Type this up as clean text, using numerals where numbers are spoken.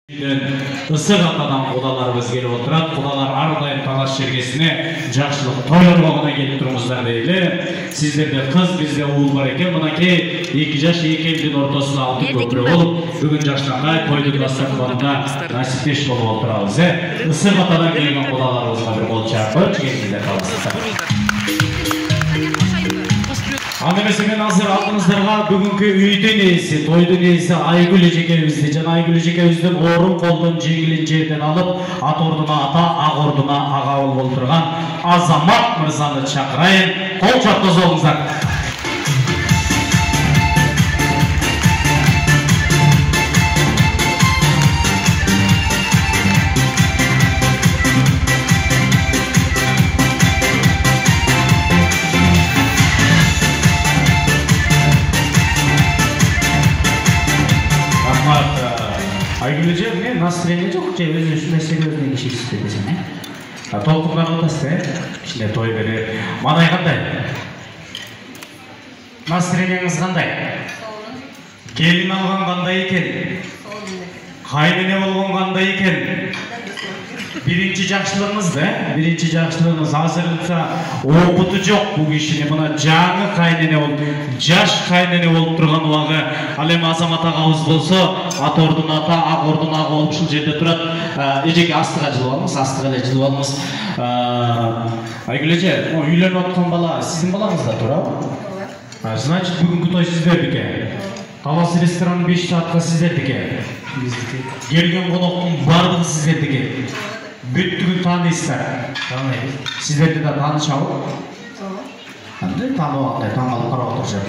Isık atadan kudalarımız gelip oturat, kudalar ardayın talaş şergesine жақшылық тойларға келіп тұрмыздар дейлі. Сіздерде қыз, бізде уыл бар екен. Мынакей 2 жаш 2 елдің ортасына алтын көпірі болып, бүгін жаштанға тойдың дастарханында насиптеш болып отырамыз. Ысық атадан келген кудаларыбызға бір қол шапып, жігеріңіздер қалысыздар. Анемесімен азыр алдыңыздарға бүгінгі үйдің есі, тойдың есі Айгүл Ежекебізді, жана Айгүл Ежекебіздің орын қолдың жеңілін жерден алып, ат ордына ата, ақ ордына аға болып отырған Азамат мырзаны шақырайын, қол шапқыз олыңыздар. Айгүл эже, мен настроение жоқ, же өзүнүн серьезный иши істеп десем. Толкундан отасыз, кичине той берип. Мындай кандай? Настроениеңиз кандай? Келин алган кандай экен? Кайнене болгон кандай экен? Birinci жақшылығыңыз да? Birinci жақшылығыңыз азырынша опыты жоқ бұл кишине. Мына жаңы кайнене болуп, жаш кайнене болуп турган убагы. Ал эми Азамат агабыз болсо, ат ордун ата, ак ордун ак болуп ушул жерде турат. Эжеке астыга жылып алыңыз, астыга эле жылып алыңыз. Айгүл эже, үйлөнүп аткан бала сиздин балаңыз да туурабы? Значит, бүгүнкү той сиздердики. Талас ресторанын 5 саатка сиздердики. Келген коноктун бардыгы сиздердики. Бүттүгүн таанысыздар. Сиздерди да таанышабы? Кандай таанып андай таң калып карап отурушат.